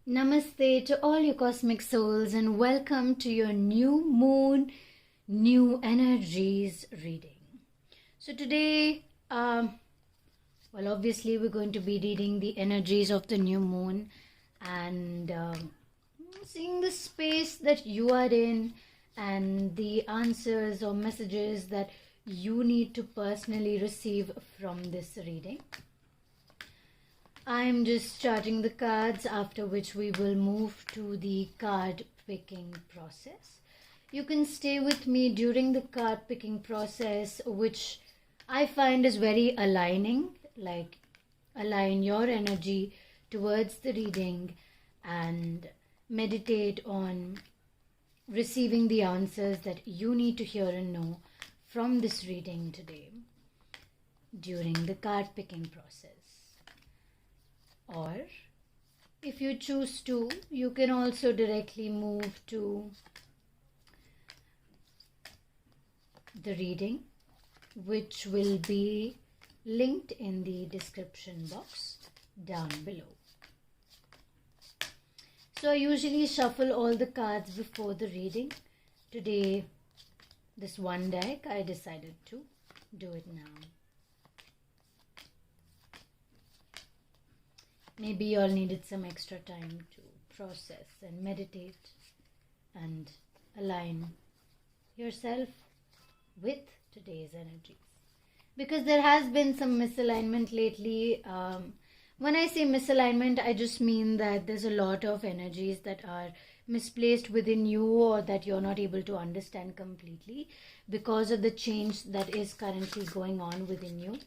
Namaste to all your cosmic souls and welcome to your new moon, new energies reading. So today, obviously we're going to be reading the energies of the new moon and seeing the space that you are in and the answers or messages that you need to personally receive from this reading. I'm just charting the cards, after which we will move to the card picking process. You can stay with me during the card picking process, which I find is very aligning, like align your energy towards the reading and meditate on receiving the answers that you need to hear and know from this reading today during the card picking process. Or if you choose to, you can also directly move to the reading, which will be linked in the description box down below. So I usually shuffle all the cards before the reading. Today, this one deck, I decided to do it now. Maybe you all needed some extra time to process and meditate and align yourself with today's energies. Because there has been some misalignment lately. When I say misalignment, I just mean that there's a lot of energies that are misplaced within you or that you're not able to understand completely because of the change that is currently going on within you,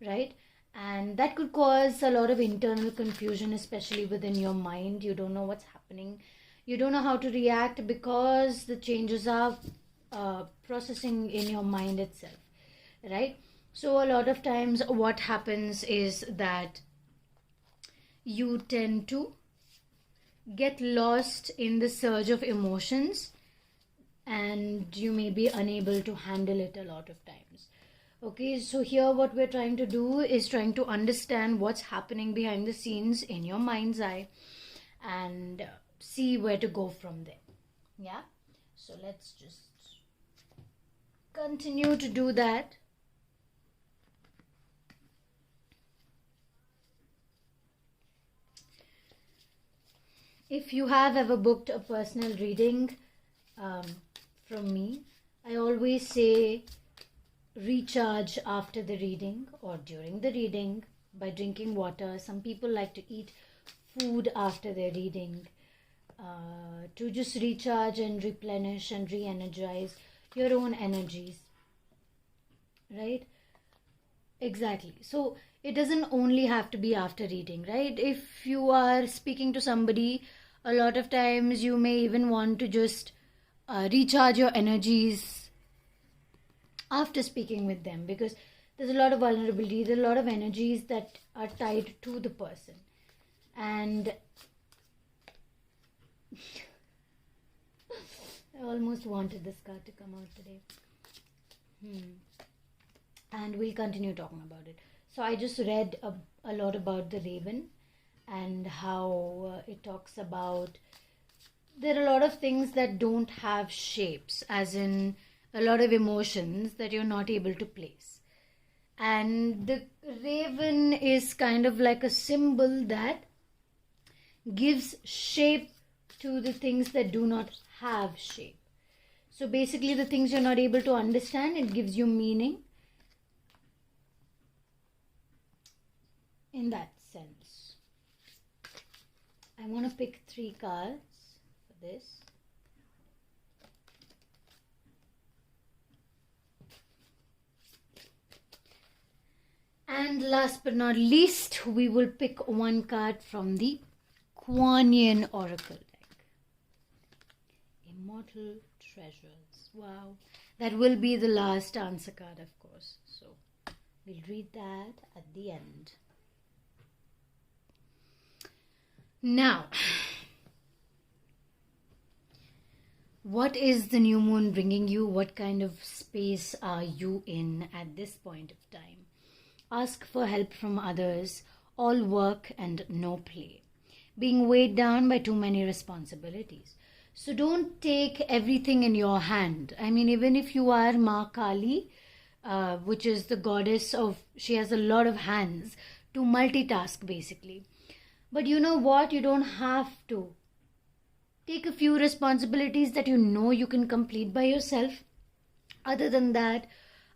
right? And that could cause a lot of internal confusion, especially within your mind. You don't know what's happening. You don't know how to react because the changes are processing in your mind itself, right? So a lot of times what happens is that you tend to get lost in the surge of emotions and you may be unable to handle it a lot of times. Okay, so here what we're trying to do is trying to understand what's happening behind the scenes in your mind's eye and see where to go from there. Yeah, so let's just continue to do that. If you have ever booked a personal reading from me, I always say recharge after the reading or during the reading by drinking water. Some people like to eat food after their reading to just recharge and replenish and re-energize your own energies, right? Exactly. So it doesn't only have to be after reading, right? If you are speaking to somebody, a lot of times you may even want to just recharge your energies after speaking with them, because there's a lot of vulnerability, there's a lot of energies that are tied to the person. And I almost wanted this card to come out today. And we'll continue talking about it. So I just read a lot about the raven and how it talks about there are a lot of things that don't have shapes, as in a lot of emotions that you're not able to place. And the raven is kind of like a symbol that gives shape to the things that do not have shape. So basically the things you're not able to understand, it gives you meaning in that sense. I want to pick 3 cards for this. And last but not least, we will pick 1 card from the Kuan Yin Oracle deck. Immortal Treasures. Wow. That will be the last answer card, of course. So we'll read that at the end. Now, what is the new moon bringing you? What kind of space are you in at this point of time? Ask for help from others. All work and no play. being weighed down by too many responsibilities. So don't take everything in your hand. I mean, even if you are Ma Kali, which is the goddess of, she has a lot of hands to multitask basically. But you know what? You don't have to. Take a few responsibilities that you know you can complete by yourself. Other than that,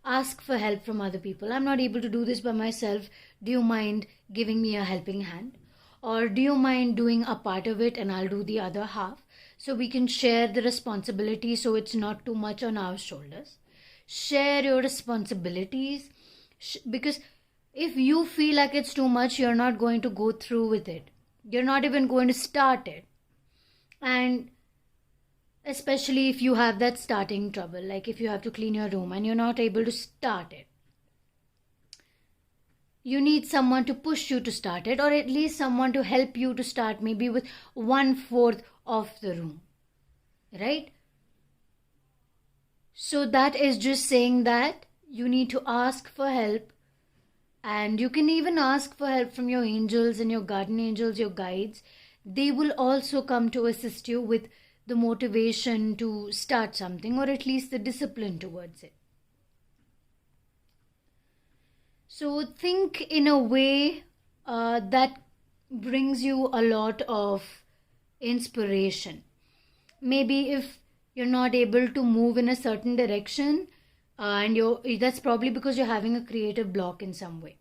ask for help from other people. I'm not able to do this by myself. Do you mind giving me a helping hand? Or do you mind doing a part of it and I'll do the other half? So we can share the responsibility so it's not too much on our shoulders. Share your responsibilities because if you feel like it's too much, you're not going to go through with it. You're not even going to start it. And especially if you have that starting trouble, like if you have to clean your room and you're not able to start it. You need someone to push you to start it, or at least someone to help you to start, maybe with 1/4 of the room. Right? So that is just saying that you need to ask for help. And you can even ask for help from your angels and your guardian angels, your guides. They will also come to assist you with the motivation to start something, or at least the discipline towards it. So think in a way that brings you a lot of inspiration. Maybe if you're not able to move in a certain direction, and that's probably because you're having a creative block in some way.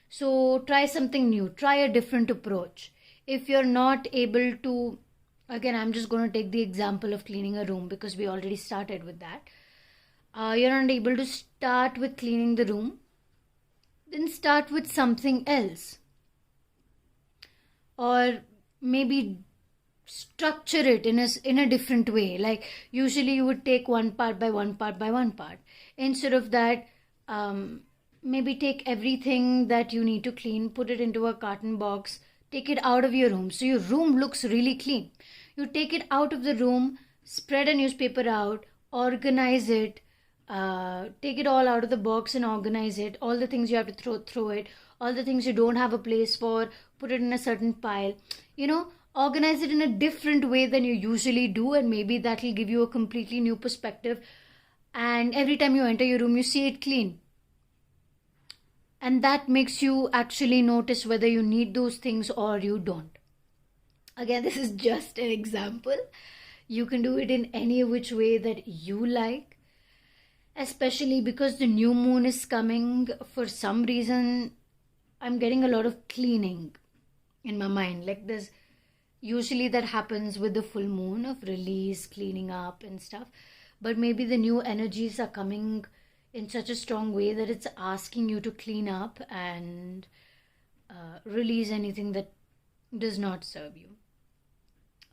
So try something new, try a different approach. If you're not able to, again, I'm just going to take the example of cleaning a room because we already started with that. You're not able to start with cleaning the room, then start with something else. Or maybe structure it in a different way. Like usually you would take one part by one part by one part. Instead of that, maybe take everything that you need to clean, put it into a carton box, take it out of your room. So your room looks really clean. You take it out of the room, spread a newspaper out, organize it, take it all out of the box and organize it. All the things you have to throw it. All the things you don't have a place for, put it in a certain pile. Organize it in a different way than you usually do, and maybe that will give you a completely new perspective. And every time you enter your room, you see it clean. And that makes you actually notice whether you need those things or you don't. Again, this is just an example. You can do it in any which way that you like. Especially because the new moon is coming. For some reason, I'm getting a lot of cleaning in my mind. Like there's usually that happens with the full moon, of release, cleaning up and stuff. But maybe the new energies are coming in such a strong way that it's asking you to clean up and release anything that does not serve you.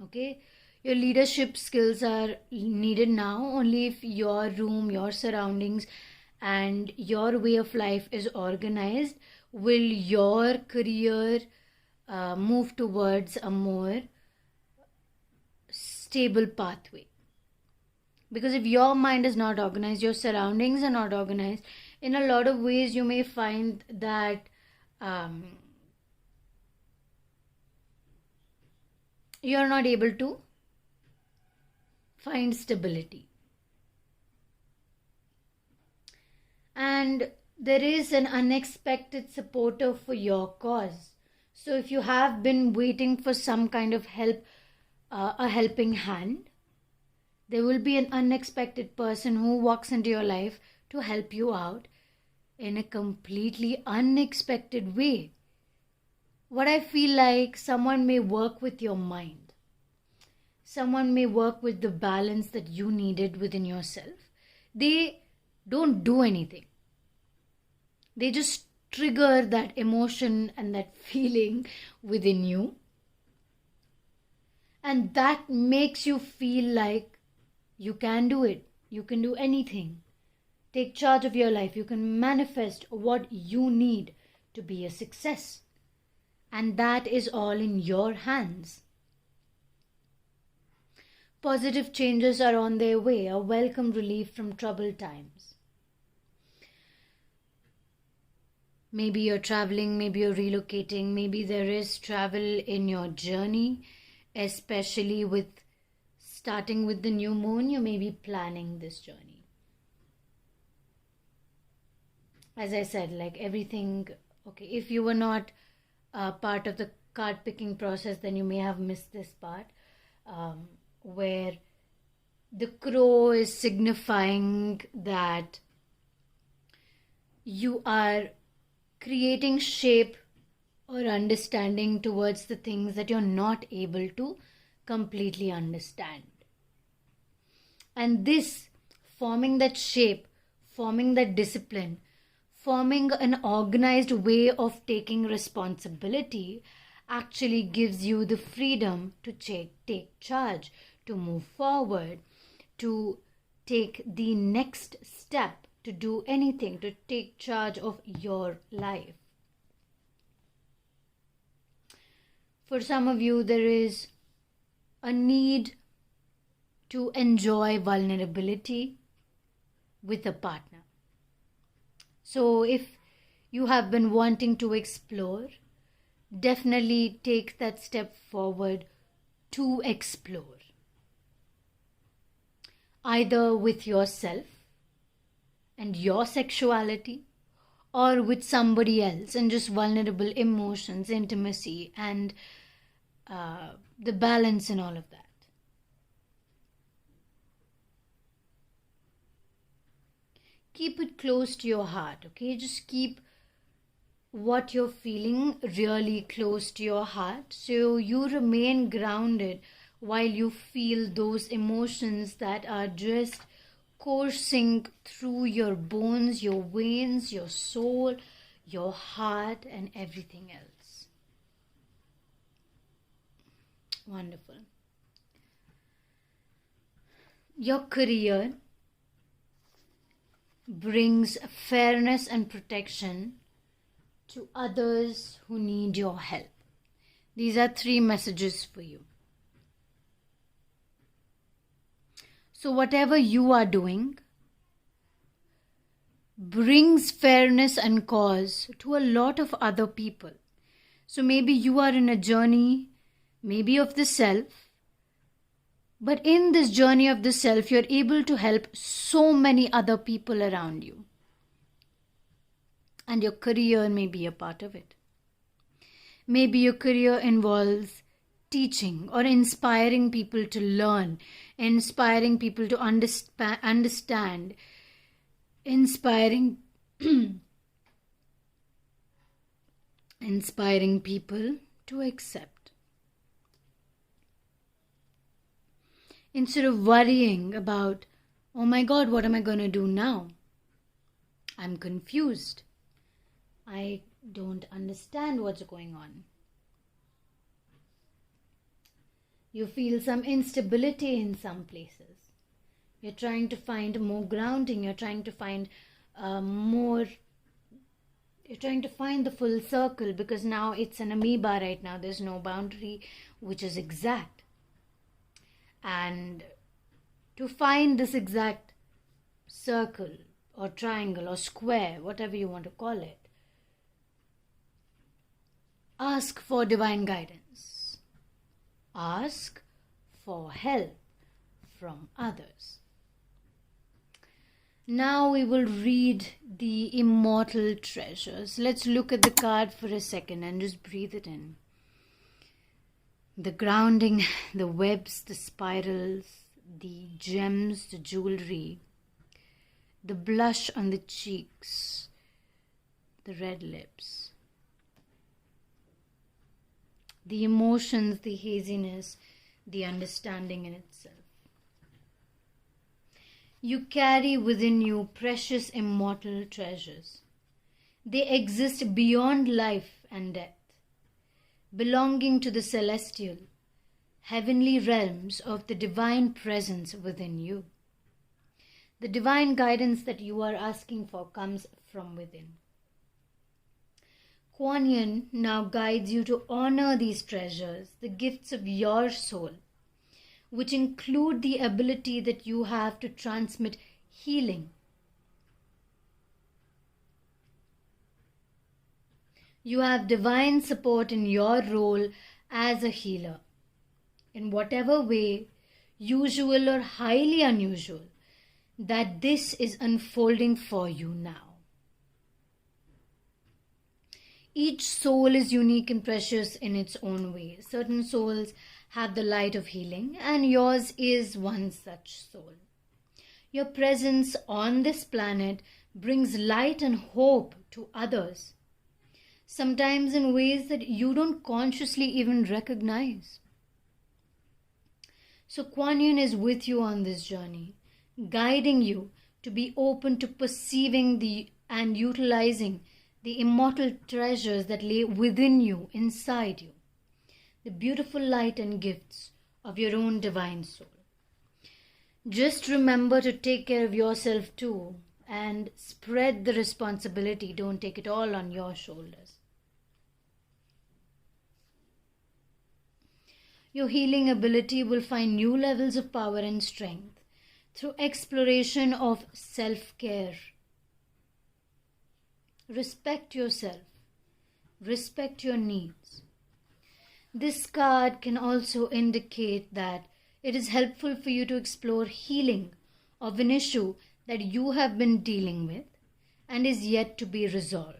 Okay? Your leadership skills are needed now only if your room, your surroundings, and your way of life is organized. Will your career move towards a more stable pathway? Because if your mind is not organized, your surroundings are not organized, in a lot of ways you may find that you're not able to find stability. And there is an unexpected supporter for your cause. So if you have been waiting for some kind of help, a helping hand, there will be an unexpected person who walks into your life to help you out in a completely unexpected way. What I feel like, someone may work with your mind. Someone may work with the balance that you needed within yourself. They don't do anything. They just trigger that emotion and that feeling within you. And that makes you feel like you can do it. You can do anything. Take charge of your life. You can manifest what you need to be a success. And that is all in your hands. Positive changes are on their way, a welcome relief from troubled times. Maybe you're traveling, maybe you're relocating, maybe there is travel in your journey, especially with starting with the new moon. You may be planning this journey. As I said, like everything, okay, if you were not part of the card picking process, then you may have missed this part, where the crow is signifying that you are creating shape or understanding towards the things that you're not able to completely understand. And this, forming that shape, forming that discipline, forming an organized way of taking responsibility actually gives you the freedom to take charge, to move forward, to take the next step, to do anything, to take charge of your life. For some of you, there is a need to enjoy vulnerability with a partner. So if you have been wanting to explore, definitely take that step forward to explore. Either with yourself and your sexuality, or with somebody else, and just vulnerable emotions, intimacy, and the balance and all of that. Keep it close to your heart, okay? Just keep what you're feeling really close to your heart, so you remain grounded while you feel those emotions that are just coursing through your bones, your veins, your soul, your heart, and everything else. Wonderful. Your career brings fairness and protection to others who need your help. These are 3 messages for you. So whatever you are doing brings fairness and cause to a lot of other people. So maybe you are in a journey, maybe of the self, but in this journey of the self, you're able to help so many other people around you. And your career may be a part of it. Maybe your career involves teaching or inspiring people to learn, inspiring people to understand, inspiring people to accept. Instead of worrying about, oh my God, what am I going to do now? I'm confused. I don't understand what's going on. You feel some instability in some places. You're trying to find more grounding. You're trying to find you're trying to find the full circle, because now it's an amoeba right now. There's no boundary which is exact. And to find this exact circle or triangle or square, whatever you want to call it, ask for divine guidance. Ask for help from others. Now we will read the immortal treasures. Let's look at the card for a second and just breathe it in. The grounding, the webs, the spirals, the gems, the jewelry, the blush on the cheeks, the red lips, the emotions, the haziness, the understanding in itself. You carry within you precious immortal treasures. They exist beyond life and death, belonging to the celestial, heavenly realms of the divine presence within you. The divine guidance that you are asking for comes from within. Kuan Yin now guides you to honor these treasures, the gifts of your soul, which include the ability that you have to transmit healing, You have divine support in your role as a healer. In whatever way, usual or highly unusual, that this is unfolding for you now. Each soul is unique and precious in its own way. Certain souls have the light of healing, and yours is one such soul. Your presence on this planet brings light and hope to others, sometimes in ways that you don't consciously even recognize. So Kuan Yin is with you on this journey, guiding you to be open to perceiving and utilizing the immortal treasures that lay within you, inside you, the beautiful light and gifts of your own divine soul. Just remember to take care of yourself too, and spread the responsibility. Don't take it all on your shoulders. Your healing ability will find new levels of power and strength through exploration of self-care. Respect yourself. Respect your needs. This card can also indicate that it is helpful for you to explore healing of an issue that you have been dealing with and is yet to be resolved.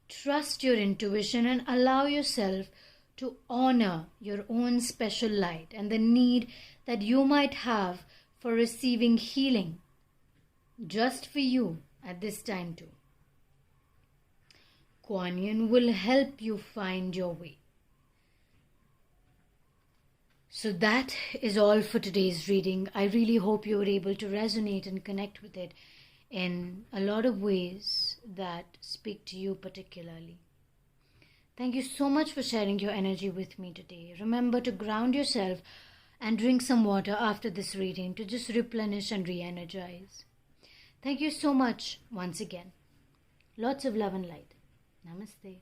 Trust your intuition and allow yourself to honor your own special light and the need that you might have for receiving healing just for you at this time too. Kuan Yin will help you find your way. So that is all for today's reading. I really hope you were able to resonate and connect with it in a lot of ways that speak to you particularly. Thank you so much for sharing your energy with me today. Remember to ground yourself and drink some water after this reading to just replenish and re-energize. Thank you so much once again. Lots of love and light. Namaste.